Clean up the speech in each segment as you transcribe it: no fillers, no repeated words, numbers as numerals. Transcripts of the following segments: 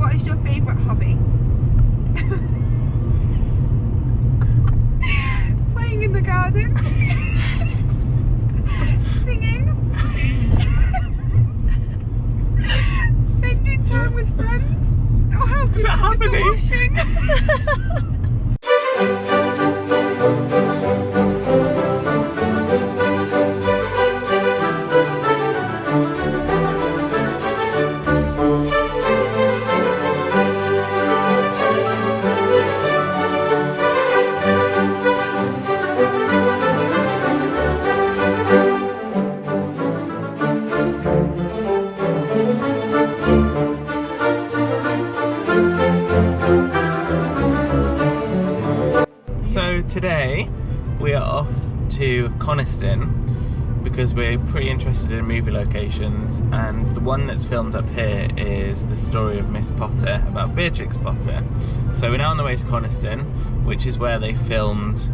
What is your favourite hobby? Playing in the garden. Singing. Spending time with friends. Or helping out with the washing. Today we are off to Coniston because we're pretty interested in movie locations, and the one that's filmed up here is the story of Miss Potter, about Beatrix Potter. So we're now on the way to Coniston, which is where they filmed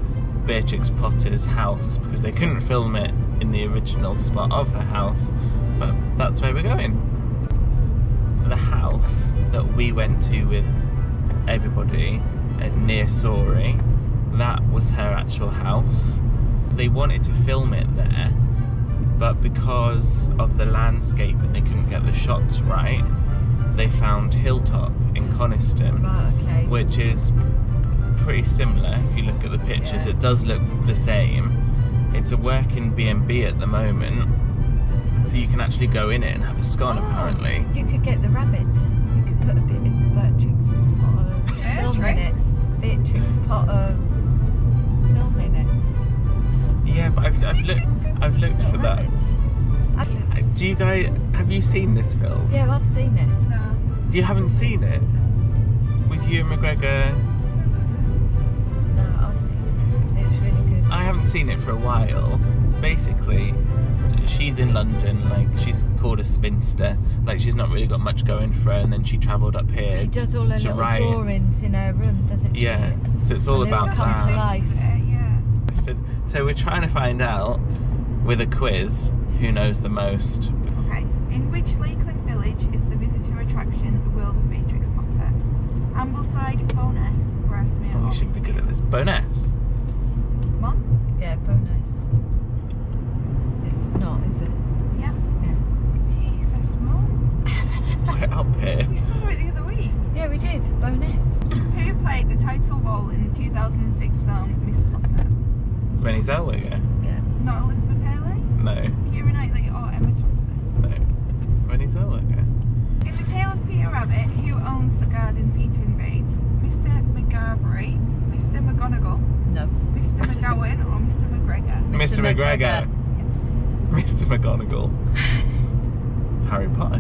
Beatrix Potter's house, because they couldn't film it in the original spot of her house, but that's where we're going. The house that we went to with everybody near Sorry, that was her actual house. They wanted to film it there, but because of the landscape and they couldn't get the shots right, they found Hilltop in Coniston, which is pretty similar. If you look at the pictures, it does look the same. It's a working B&B at the moment, so you can actually go in it and have a scone apparently. You could get the rabbits. You could put a bit of Beatrix Potter film in it. Beatrix Potter film in it. Yeah, but I've looked for that. Do you guys, have you seen this film? Yeah, I've seen it. No. You haven't seen it? With Ewan McGregor? No, I've seen it. It's really good. I haven't seen it for a while. Basically, she's in London, like she's called a spinster, like she's not really got much going for her, and then she travelled up here. She does all her little drawings in her room, doesn't she? Yeah, so it's all and about come that. to life. So we're trying to find out, with a quiz, who knows the most. Okay, in which Lakeland village is the visitor attraction The World of Beatrix Potter? Ambleside, Bowness, Grasmere, Oh, we should be good at this. Bowness? Mom? Yeah, Bowness. It's not, is it? Yeah. Yeah. Jesus, Mom. We're up here. We saw it the other week. Yeah, we did. Bowness. Who played the title role in the 2006 film Miss Potter? Renee Zellweger? Yeah. Not Elizabeth Hurley? No. Keira Knightley or Emma Thompson? No. Renee Zellweger? In The Tale of Peter Rabbit, who owns the garden Peter invades? Mr. McGarvery, Mr. McGonagall, No. Mr. McGowan or Mr. McGregor? Mr. McGregor. Mr. McGonagall. Harry Potter.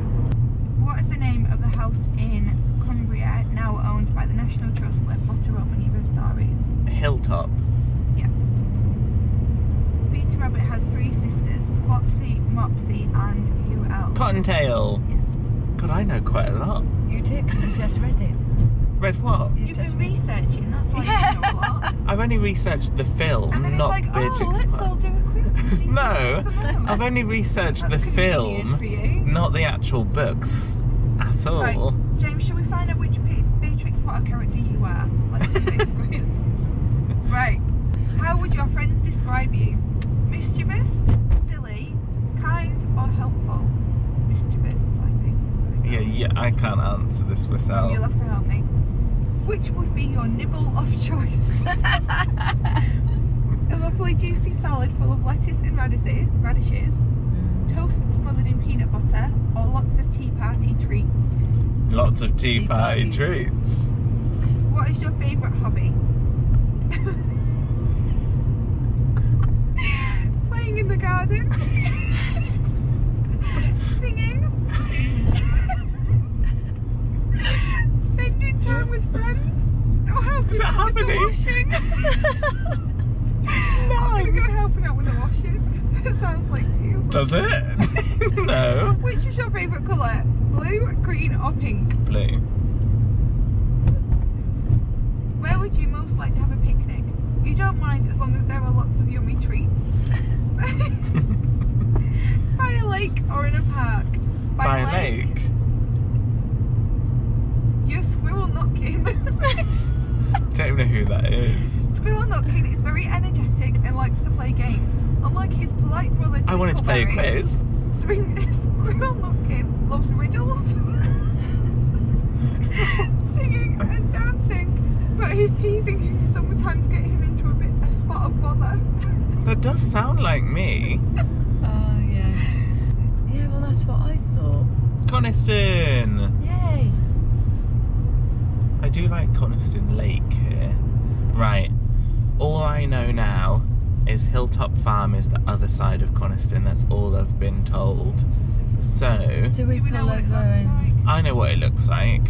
What is the name of the house in Cumbria now owned by the National Trust where Potter wrote many of her stories? Hilltop. Yeah. Peter Rabbit has 3 sisters, Flopsy, Mopsy and who else? Cottontail. Yeah. God, I know quite a lot. You did, 'cause you just read it. Read what? You've been researching, that's why you know a lot. I've only researched the film, And then not it's like, Beatrix oh, let's Potter. all do a quiz. and see who No, knows the most. I've only researched That's the convenient film, for you. not the actual books at all. Right, James, shall we find out which Beatrix Potter character you are? Let's do this quiz. Right. How would your friends describe you? Mischievous, silly, kind, or helpful? Mischievous, I think. Yeah, I can't answer this myself. You'll have to help me. Which would be your nibble of choice? A lovely juicy salad full of lettuce and radishes, toast smothered in peanut butter, or lots of tea party treats? Lots of tea party party. treats. What is your favourite hobby? Playing in the garden. Singing. Spending time with friends. Or helping out with the washing. No. I'm going to go helping out with the washing. It sounds like you. Does it? No. Which is your favourite colour? Blue, green or pink? Blue. Where would you most like to have a picnic? You don't mind as long as there are lots of yummy treats. By a lake or in a park? By a lake. Notkin. Don't even know who that is. Squirrel Notkin is very energetic and likes to play games. Unlike his polite brother, I wanted to play a quiz. Squirrel Notkin loves riddles, singing and dancing, but his teasing can sometimes get him into a spot of bother. That does sound like me. Oh, yeah. Yeah, well, that's what I thought. Coniston! Yay! I do like Coniston Lake here. Right, all I know now is Hilltop Farm is the other side of Coniston. That's all I've been told. So, Do we Do we know pull what it over looks and... like? I know what it looks like.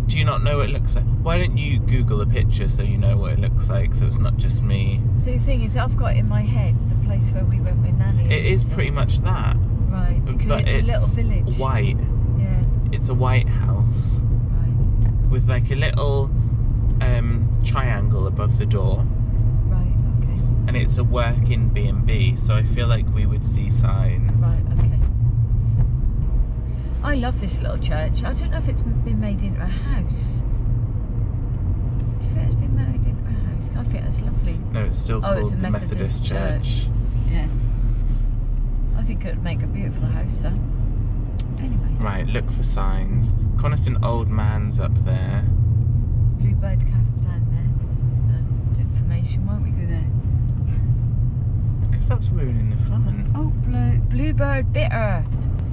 Do you not know what it looks like? Why don't you Google a picture so you know what it looks like, so it's not just me? So the thing is, I've got in my head the place where we went with Nanny. It is pretty much that. Right, because But it's a little village. white. Yeah, It's a white house right, with like a little triangle above the door, right, okay. and it's a working B&B, so I feel like we would see signs. Right, okay. I love this little church. I don't know if it's been made into a house. Do you think it's been made into a house? I think it's lovely. No, it's still Oh, called it's a the Methodist Church. Yeah. I think it would make a beautiful house, though. Anyway. Right, look for signs. Coniston Old Man's up there. Bluebird Cafe down there. Information, won't we go there? Because that's ruining the fun. Oh, Bluebird Bitter.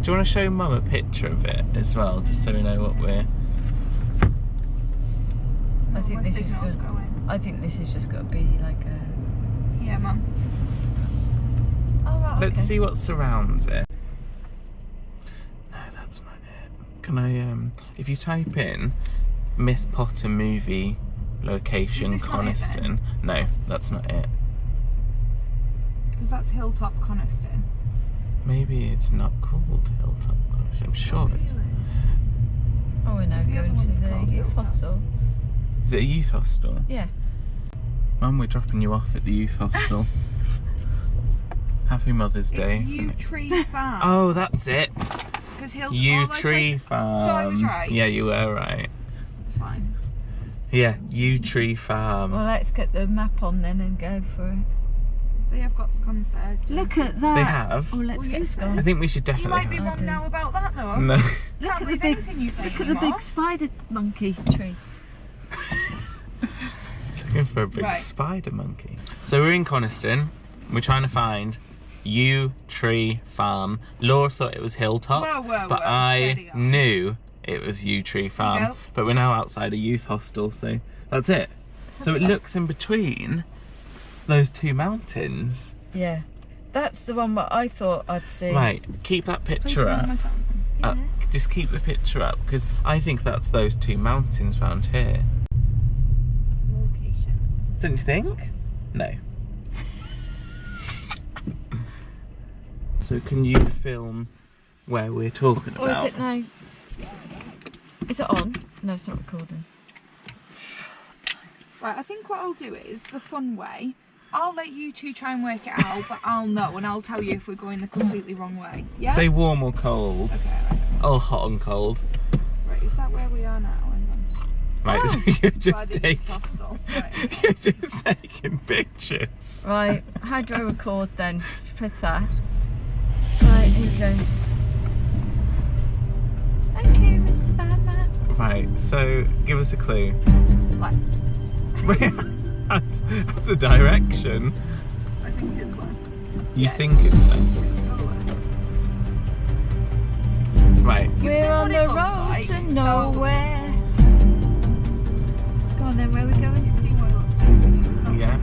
Do you want to show Mum a picture of it as well, just so we know what we're... I think My this is signal's good. going. I think this is just got to be like a... Yeah, Mum. Oh, right, Let's okay. see what surrounds it. No, that's not it. Can I, if you type in Miss Potter movie location Is this not it Coniston... No, that's not it. Because that's Hilltop Coniston. Maybe it's not called Hilltop Coniston. I'm sure it's... Really? Oh, we're now Is the other going to one's the called youth Hilltop? hostel. Is it a youth hostel? Yeah. Mum, we're dropping you off at the youth hostel. Happy Mother's Day. It's Yew Tree Farm. Oh, that's it. Because Hilltop. Yew oh, Tree Farm. So I was right. Yeah, you were right. It's fine. Yeah, Yew Tree Farm. Well, let's get the map on then and go for it. They have got scones there. Look at that. They have? Oh, let's Well, get you scones. I think we should You definitely might be have. wrong do. now about that though. No. Can't Look at the believe big- anything you say Look at the anymore. big spider monkey tree. It's looking for a big Right. spider monkey. So we're in Coniston. We're trying to find Yew Tree Farm. Laura thought it was Hilltop, Whoa, but whoa, I steady on. knew it was Yew Tree Farm. go. But we're now outside a youth hostel, so that's it. So it looks in between those two mountains. Yeah. That's the one that I thought I'd see. Right, keep that Please picture run up. my phone. Up. Just keep the picture up, because I think that's those two mountains round here. Location. Don't you think? No. So can you film where we're talking Or about? is it now? Is it on? No, it's not recording. Right, I think what I'll do is the fun way. I'll let you two try and work it out, but I'll know and I'll tell you if we're going the completely wrong way. Yeah? Say warm or cold. Okay, right. Oh, hot and cold. Right, is that where we are now? Hang on. Right, Oh. so you're By just the taking, hostel. Right, okay. you're just taking pictures. Right, how do I record then? Just press that. Right, here we go. Thank you, Mr. Badman. Right, so give us a clue. Left. That's a direction. I think it's left. You Yeah. think it's that? Go left. Right. We're seen on what it the looks road like, to so- nowhere. Go on then, where are we going? You've seen what it looks like. Yeah.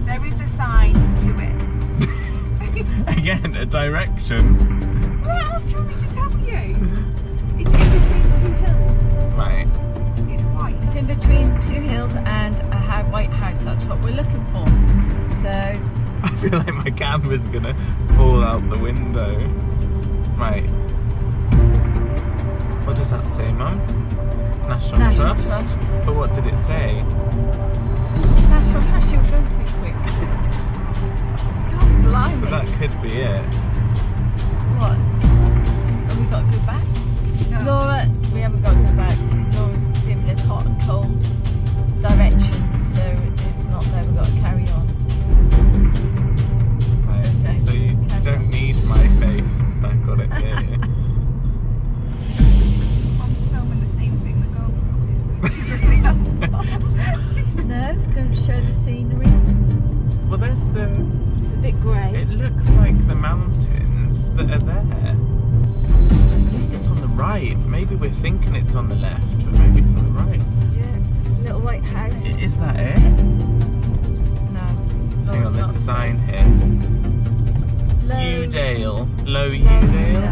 There is a sign to it. Again, a direction. What else do you want me to tell you? It's in between two hills. Right. It's white. It's in between two hills and a white house. That's what we're looking for. So, I feel like my camera's gonna fall out the window. Right. What does that say, Mum? National Trust? But what did it say? National Trust, you were going too quick. God, blimey. So that could be it. What? Have we got to go back? No. Laura, we haven't got to go back. It's a bit grey. It looks like the mountains that are there. At least it's on the right. Maybe we're thinking it's on the left, but maybe it's on the right. Yeah, little white house. Is that it? No. Hang on, there's a sign here. Udale. Low No. Udale.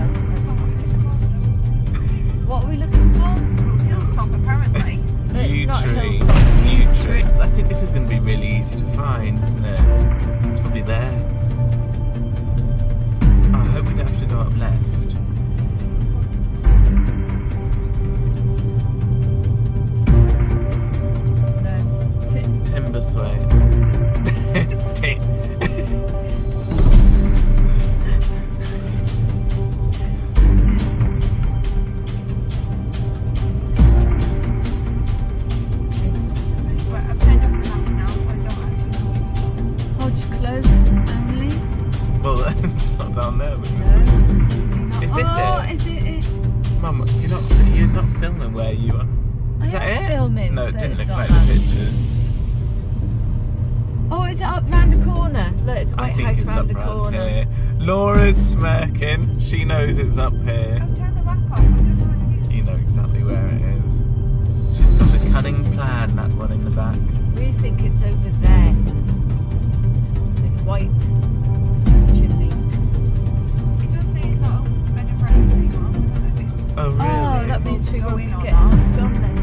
What are we looking for? Hilltop, apparently. It's not Tree. Hilltop. Yew Tree. I think this is going to be really easy to find, isn't it? It's probably there. Oh, I hope we don't have to go up left. No. Timberthwaite. It's not down there. But No. Is this it? Is it? Mum, you're not filming where you are. Is I that am it? filming, No, it but didn't it's look not like that. the pictures. Oh, is it up round the corner? Look, it's a I white think house it's round up the round corner. here. Laura's smirking. She knows it's up here. I'll turn the map off. I don't know where it is. You know exactly where it is. She's got a cunning plan, that one in the back. We think it's over there. It's white chimney. It does say it's not open for bed and breakfast anymore. So I don't know if it's Oh, really? Oh, that means we Go won't in be or getting not. this film then.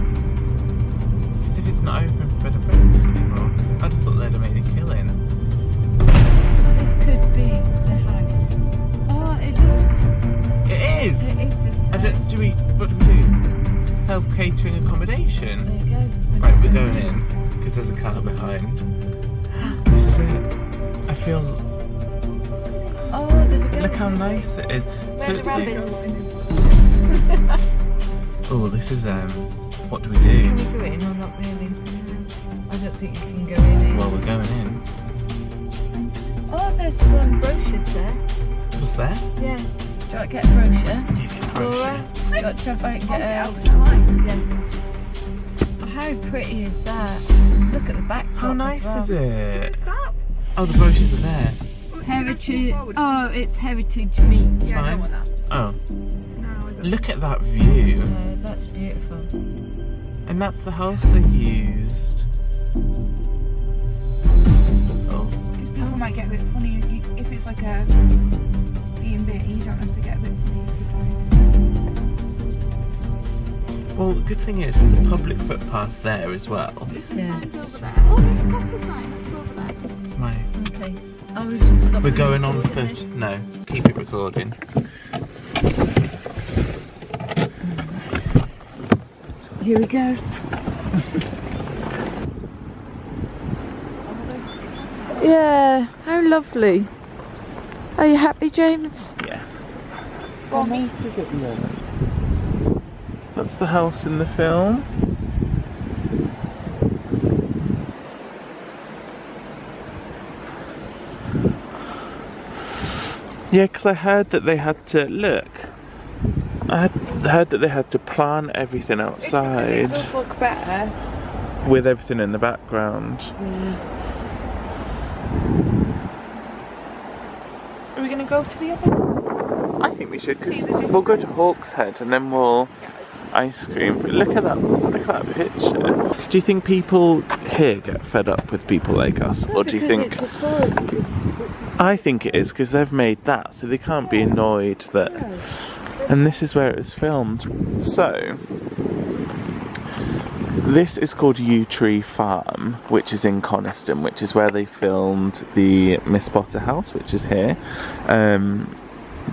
As if it's not open for bed and breakfast anymore. I'd have thought they'd have made a killing. So this could be the house. Oh, it looks. It is! It is this house. What do we do? Self-catering accommodation? There you go. Right, we're going in, because there's a car behind. This is it. I feel... Oh, there's a girl. Look how nice it is. Where are the rabbits? Oh, this is, what do we do? Can we go in or not really? I don't think you can go in. Well, we're going in. Oh, there's some brochures there. What's there? Yeah. Do you want to get a brochure? You get a Laura, brochure. do you want to try and get I'll yeah. How pretty is that? Look at the backdrop. How nice is it? Stop. Oh, the brochures are there. Heritage. Oh, it's heritage meat. Yeah, I fine. don't want that. Oh, No, I don't. look at that view. Yeah, that's beautiful. And that's the house they used. Oh, People might get a bit funny if it's like a B&B. You don't have to get a bit funny if you well, the good thing is there's a public footpath there as well. Yeah. over there. Oh, there's a Potter sign. That's over there. Right. Okay. I was just stopping. We're going on recording foot. this. No, keep it recording. Here we go. Yeah, how lovely. Are you happy, James? Yeah. That's the house in the film. Yeah, because I heard that they had to look. I heard that they had to plant everything outside It does look better. with everything in the background. Are we going to go to the other? I think we should, because we'll go to Hawkshead and then we'll ice cream. But look at that picture. Do you think people here get fed up with people like us, or do you think? I think it is, because they've made that, so they can't be annoyed that. And this is where it was filmed. So this is called Yew Tree Farm, which is in Coniston, which is where they filmed the Miss Potter house, which is here.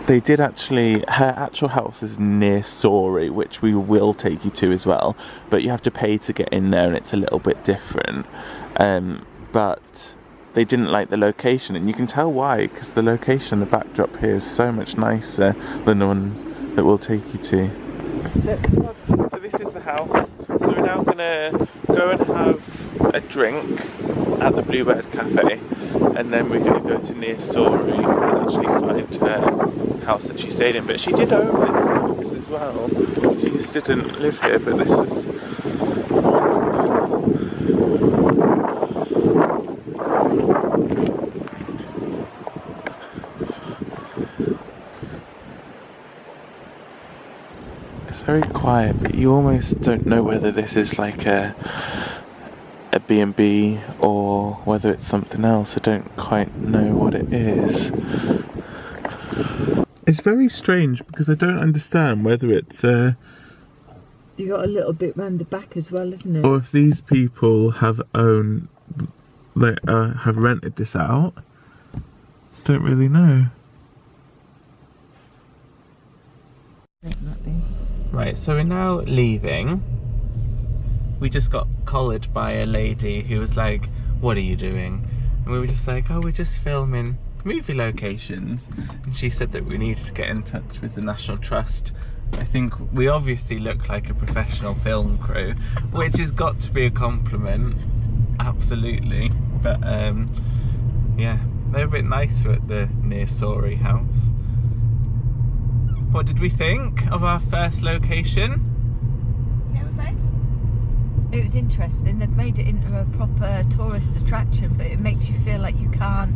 They did actually, her actual house is near Surrey, which we will take you to as well, but you have to pay to get in there and it's a little bit different. But they didn't like the location, and you can tell why, because the location, the backdrop here is so much nicer than the one that we'll take you to. So this is the house. So we're now gonna go and have a drink at the Bluebird Cafe, and then we're gonna go to near Surrey and actually find her house that she stayed in. But she did own this house as well. She just didn't live here, but this was wonderful. It's very quiet, but you almost don't know whether this is like a B&B or whether it's something else. I don't quite know what it is. It's very strange because I don't understand whether it's You got a little bit round the back as well, isn't it? or if these people have have rented this out. Don't really know. Right, so we're now leaving. We just got collared by a lady who was like, "What are you doing?" And we were just like, "Oh, we're just filming movie locations." And she said that we needed to get in touch with the National Trust. I think we obviously look like a professional film crew, which has got to be a compliment, absolutely. But yeah, they're a bit nicer at the near Sorry house. What did we think of our first location? Yeah, it was nice. It was interesting. They've made it into a proper tourist attraction, but it makes you feel like you can't.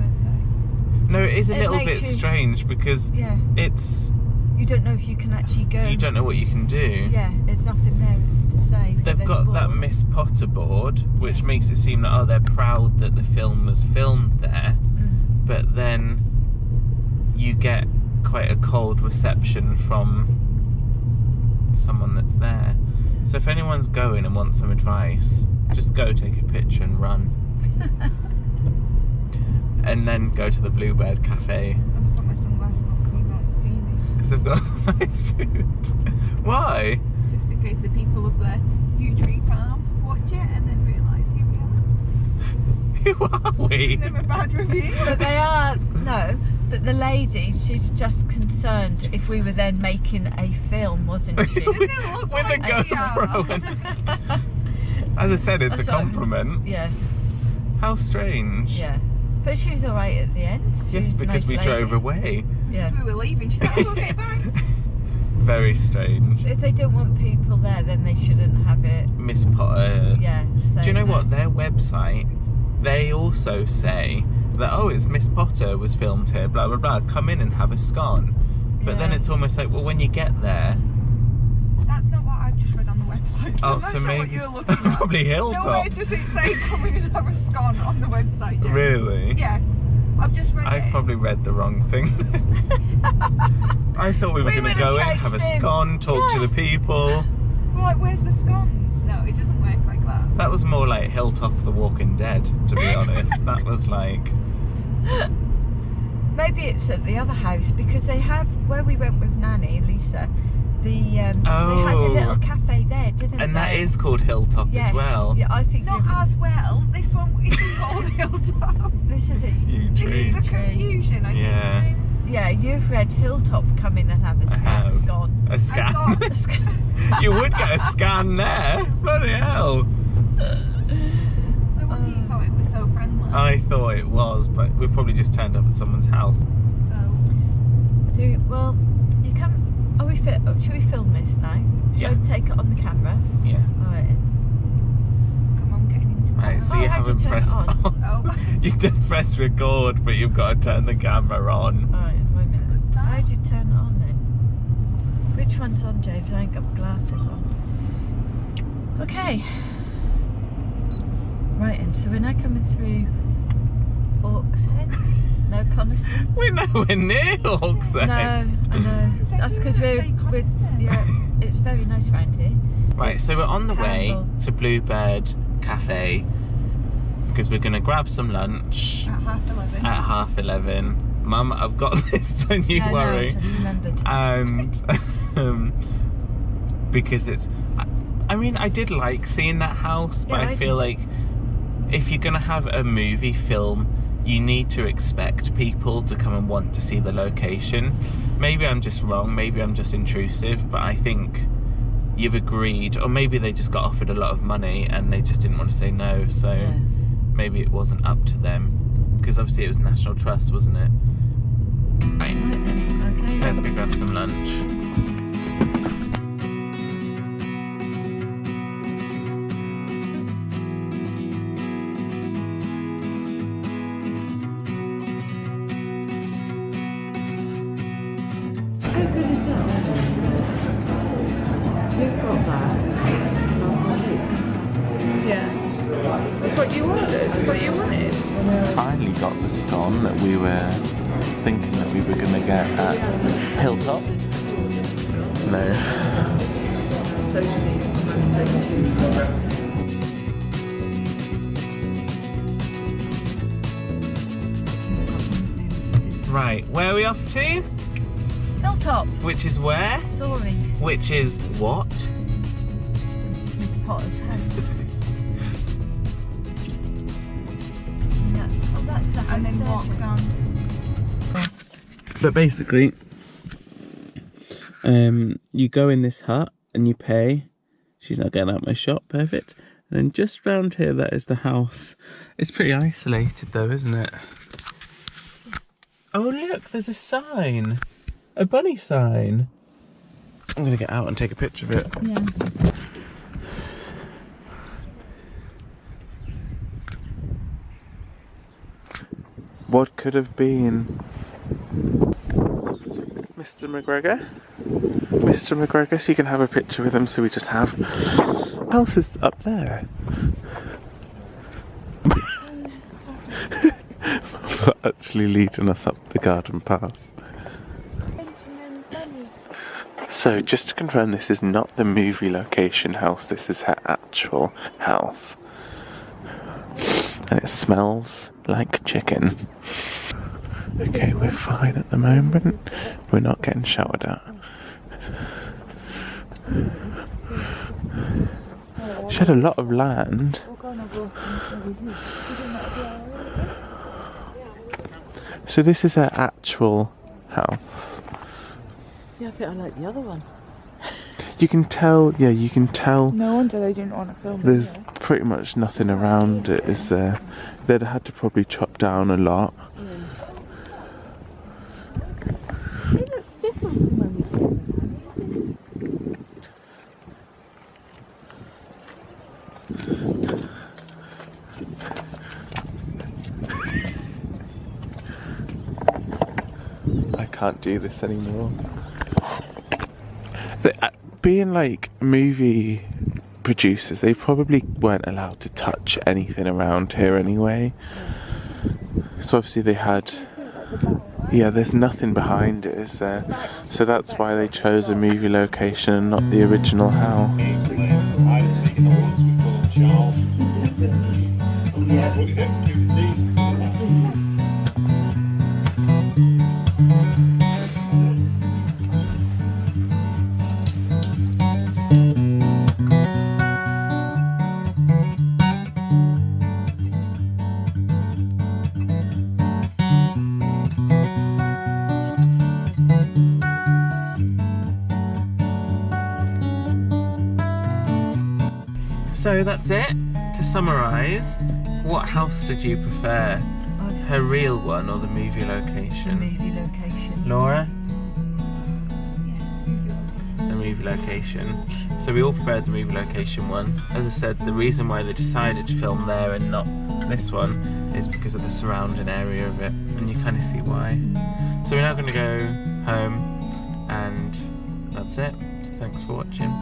No, it is a It little makes bit you- strange because Yeah. it's, You don't know if you can actually go. you don't know what you can do. Yeah, there's nothing there to say. So They've there's got that boards. Miss Potter board, which Yeah. makes it seem like, oh, they're proud that the film was filmed there. Mm. But then you get quite a cold reception from someone that's there. So if anyone's going and wants some advice, just go take a picture and run. And then go to the Bluebird Cafe. I've got my sunglasses on so you won't see me. Because they've got nice food. Why? Just in case the people of the Yew Tree Farm watch it and then realise here we Who are we? are. Never bad review. But they are, no, but the lady, she's just concerned if we were then making a film, wasn't she? It didn't look With a like GoPro. As I said, it's That's a what- compliment. Yeah, How strange. yeah. But she was alright at the end. She Yes, was a because nice we lady. drove away. Yeah. We were leaving. She's like, oh, okay, bye. Very strange. If they don't want people there, then they shouldn't have it. Miss Potter. Yeah. Do you know saying what? that. Their website, they also say that, oh, it's Miss Potter was filmed here, blah, blah, blah. Come in and have a scone. But then Yeah. it's almost like, well, when you get there, That's not what I've just read on the website. So oh, I'm not so sure what maybe you're looking at. probably Hilltop. Nowhere does it say come in and have a scone on the website, Jen. Really? Yes. I've just read I've it. probably read the wrong thing. I thought we were We going to would've go in, have a texted him. scone, talk to Yeah. the people. We're like, where's the scones? No, it doesn't work like that. That was more like Hilltop of the Walking Dead, to be honest. That was like... Maybe it's at the other house because they have, where we went with Nanny, Lisa, they had a little cafe there, didn't they? And that is called Hilltop Yes. as well. Yeah, I think Not as well. This one isn't called Hilltop. this is a Yew This Tree. is the confusion, I Yeah. think, James. Yeah, you've read Hilltop come in and have a I have. scone. A I scan. got A scan. You would get a scan there. Bloody hell. No wonder you thought it was so friendly. I thought it was, but we probably just turned up at someone's house. So, So, well, you can. Should we film this now? Should Yeah. I take it on the camera? Yeah. Alright. come on, getting into Right, so Oh, you how'd you haven't turn it pressed on? on. Oh. You just pressed record, but you've got to turn the camera on. Alright, wait a minute. Good start. How'd you turn it on then? Which one's on, James? I ain't got glasses on. Okay. Right, and so we're now coming through Hawkshead. No, Coniston. We're nowhere near Hawkshead. No, I know. That's because we're yeah. It's very nice round here. Right, so It's we're on the way Campbell. to Bluebird Cafe because we're going to grab some lunch At 11:30. at 11:30. Mum, I've got this, don't you No, worry. No, I just remembered. And because it's, I mean, I did like seeing that house, but Yeah, I I feel did. like if you're going to have a movie film, you need to expect people to come and want to see the location. Maybe I'm just wrong, maybe I'm just intrusive, but I think you've agreed, or maybe they just got offered a lot of money and they just didn't want to say no, so Yeah. maybe it wasn't up to them, because obviously it was National Trust, wasn't it? Right, Right then, okay. let's go grab some lunch. you've got that. Yeah. That's what you wanted. That's what you wanted. Finally got the scone that we were thinking that we were going to get at Hilltop. No. Right, where are we off to? Hilltop. Which is where? Sorry. Which is what? Miss Potter's house. That's the house. And then walk down. But basically, you go in this hut and you pay. She's not getting out my shot, perfect. And then just round here, that is the house. It's pretty isolated though, isn't it? Oh look, there's a sign. A bunny sign. I'm gonna get out and take a picture of it. Yeah. What could have been? Mr. McGregor? Mr. McGregor, so you can have a picture with him, so we just have... What else is up there? Actually leading us up the garden path. So, just to confirm, this is not the movie location house, this is her actual house. And it smells like chicken. Okay, we're fine at the moment. We're not getting shouted at. She had a lot of land. So this is her actual house. Yeah, I think I like the other one. You can tell, yeah, you can tell. No wonder they didn't want to film it. There's pretty much nothing around it, is there? They'd had to probably chop down a lot. It looks different from when we filmed I can't do this anymore. Being like movie producers, they probably weren't allowed to touch anything around here anyway. So obviously they had... Yeah, there's nothing behind it, is there? So that's why they chose a movie location and not the original house. So that's it. To summarise, what house did you prefer? Her real one or the movie location? The movie location. Laura? The movie location. So we all preferred the movie location one. As I said, the reason why they decided to film there and not this one is because of the surrounding area of it, and you kind of see why. So we're now going to go home, and that's it. So thanks for watching.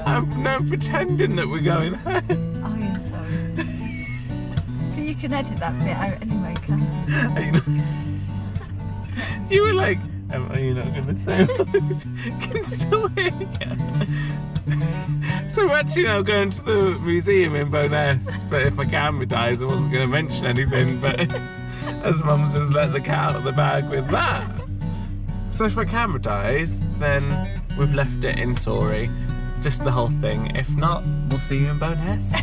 I'm now pretending that we're going home. Oh yeah, sorry. You can edit that bit out anyway, can't you? You were like, are you not going to say what? Can still hear you. So we're actually now going to the museum in Bowness, but if my camera dies I wasn't going to mention anything, but as Mum's just let the cat out of the bag with that. So if my camera dies, then we've left it in Sorry. Just the whole thing. If not, we'll see you in Bowness.